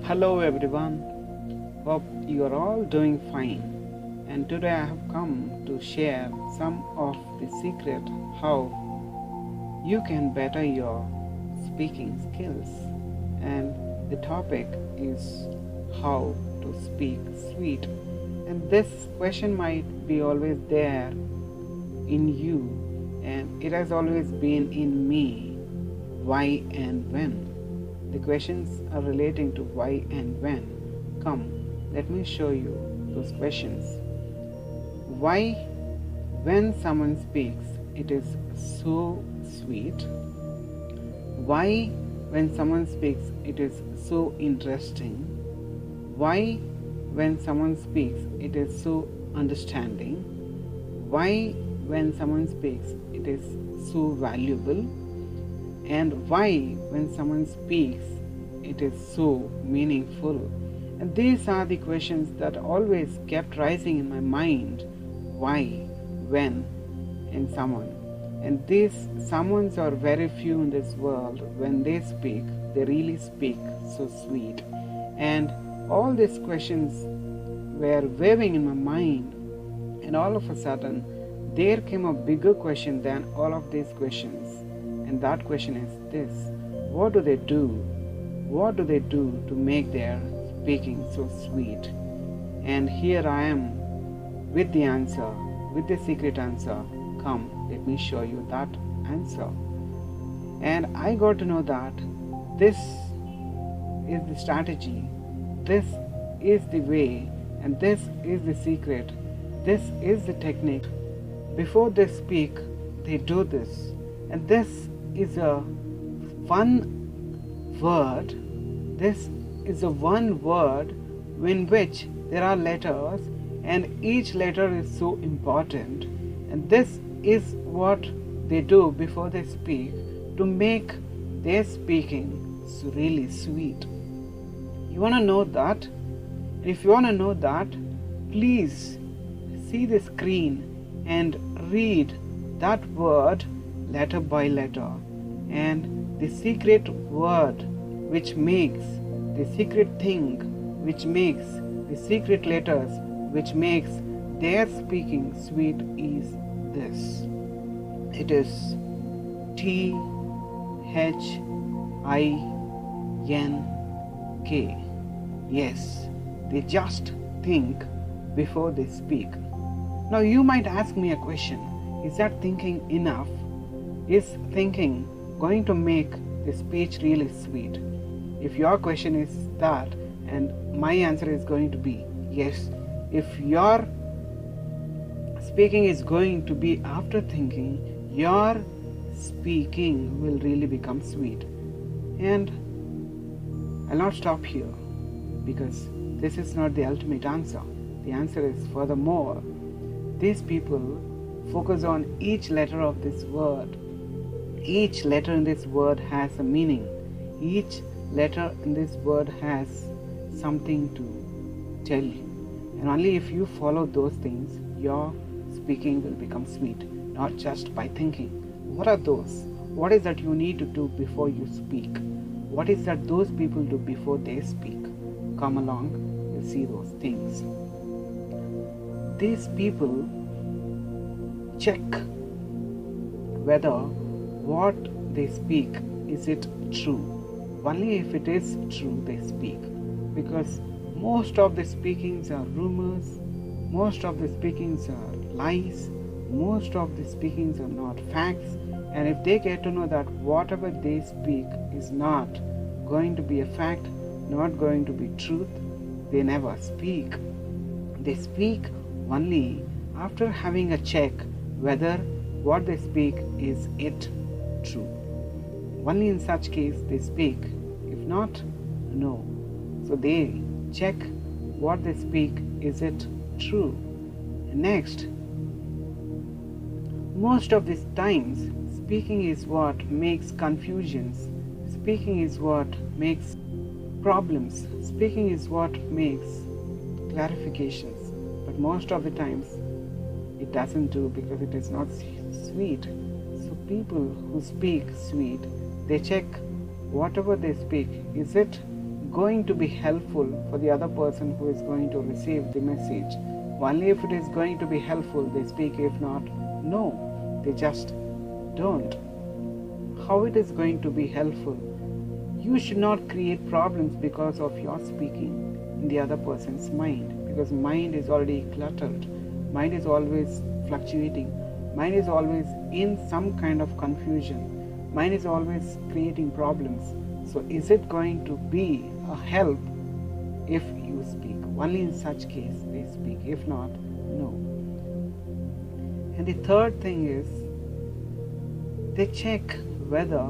Hello everyone, hope you are all doing fine, and today I have come to share some of the secret how you can better your speaking skills, and the topic is how to speak sweet. And this question might be always there in you, and it has always been in me. Why and when? The questions are relating to why and when. Come, let me show you those questions. Why, when someone speaks, it is so sweet? Why, when someone speaks, it is so interesting? Why, when someone speaks, it is so understanding? Why, when someone speaks, it is so valuable? And why, when someone speaks, it is so meaningful? And these are the questions that always kept rising in my mind. Why, when, and someone. And these someones are very few in this world. When they speak, they really speak so sweet. And all these questions were waving in my mind. And all of a sudden, there came a bigger question than all of these questions. And that question is this: what do they do? What do they do to make their speaking so sweet? And here I am with the answer, with the secret answer. Come, let me show you that answer. And I got to know that this is the strategy, this is the way, and this is the secret, this is the technique. Before they speak, they do this. And this is a one word. This is a one word in which there are letters, and each letter is so important. And this is what they do before they speak to make their speaking so really sweet. You want to know that? If you want to know that, please see the screen and read that word letter by letter. And the secret word which makes the secret thing, which makes the secret letters, which makes their speaking sweet is this. It is THINK. Yes, they just think before they speak. Now you might ask me a question: is that thinking enough? Is thinking going to make the speech really sweet? If your question is that, and my answer is going to be yes. If your speaking is going to be after thinking, your speaking will really become sweet. And I'll not stop here, because this is not the ultimate answer. The answer is furthermore. These people focus on each letter of this word. Each letter in this word has a meaning. Each letter in this word has something to tell you. And only if you follow those things, your speaking will become sweet, not just by thinking. What are those? What is that you need to do before you speak? What is that those people do before they speak? Come along, you'll see those things. These people check whether what they speak, is it true? Only if it is true they speak, because most of the speakings are rumors, most of the speakings are lies, most of the speakings are not facts. And if they get to know that whatever they speak is not going to be a fact, not going to be truth, they never speak. They speak only after having a check whether what they speak is it true. Only in such case they speak. If not, no. So they check what they speak, is it true? And next, most of these times, speaking is what makes confusions. Speaking is what makes problems. Speaking is what makes clarifications. But most of the times, it doesn't do, because it is not sweet. So people who speak sweet, they check whatever they speak, is it going to be helpful for the other person who is going to receive the message. Only if it is going to be helpful, they speak. If not, no, they just don't. How it is going to be helpful? You should not create problems because of your speaking in the other person's mind, because mind is already cluttered. Mind is always fluctuating. Mind is always in some kind of confusion. Mind is always creating problems. So is it going to be a help if you speak? Only in such case they speak. If not, no. And the third thing is, they check whether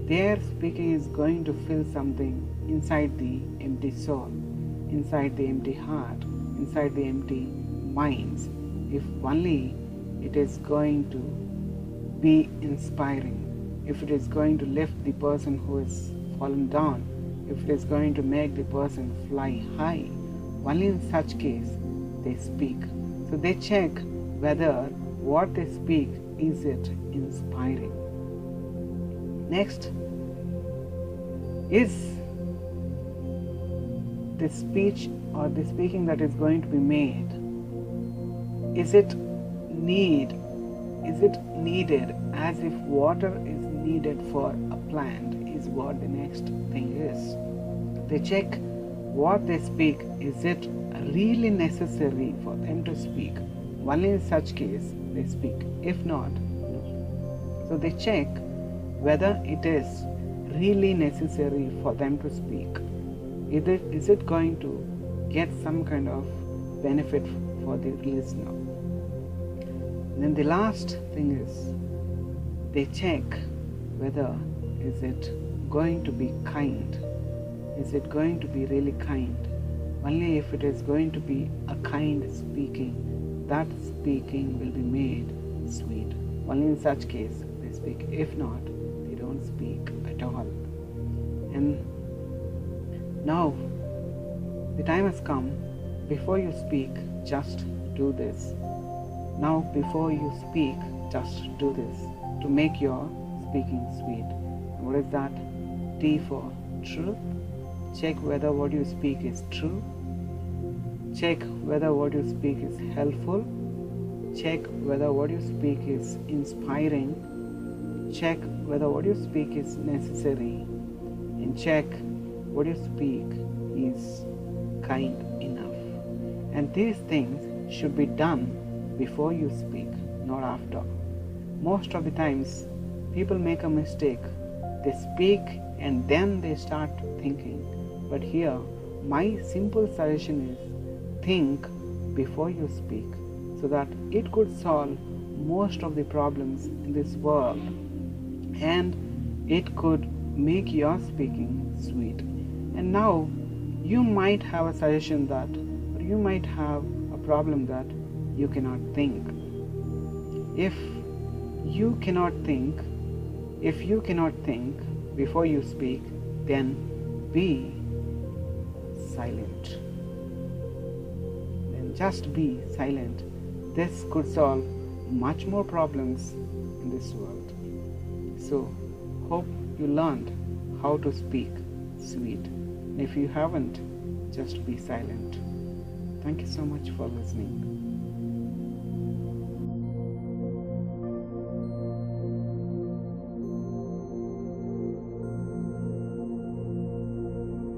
their speaking is going to fill something inside the empty soul, inside the empty heart, inside the empty minds. If only it is going to be inspiring, if it is going to lift the person who is fallen down, if it is going to make the person fly high, only in such case they speak. So they check whether what they speak, is it inspiring. Next, is the speech or the speaking that is going to be made, is it needed as if water is needed for a plant, is what the next thing is. They check what they speak, is it really necessary for them to speak? Only in such case they speak. If not, no. So they check whether it is really necessary for them to speak. Is it going to get some kind of benefit for the listener? And then the last thing is, they check whether is it going to be kind. Is it going to be really kind? Only if it is going to be a kind speaking, that speaking will be made sweet. Only in such case they speak. If not, they don't speak at all. And now the time has come. Before you speak, just do this. Now before you speak, just do this to make your speaking sweet. And what is that? T for truth. Check whether what you speak is true. Check whether what you speak is helpful. Check whether what you speak is inspiring. Check whether what you speak is necessary. And check what you speak is kind enough. And these things should be done before you speak, not after. Most of the times, people make a mistake. They speak and then they start thinking. But here, my simple suggestion is, think before you speak, so that it could solve most of the problems in this world, and it could make your speaking sweet. And now, you might have a suggestion that, or you might have a problem that you cannot think. If you cannot think before you speak, then be silent. Then just be silent. This could solve much more problems in this world. So, hope you learned how to speak sweet. If you haven't, just be silent. Thank you so much for listening.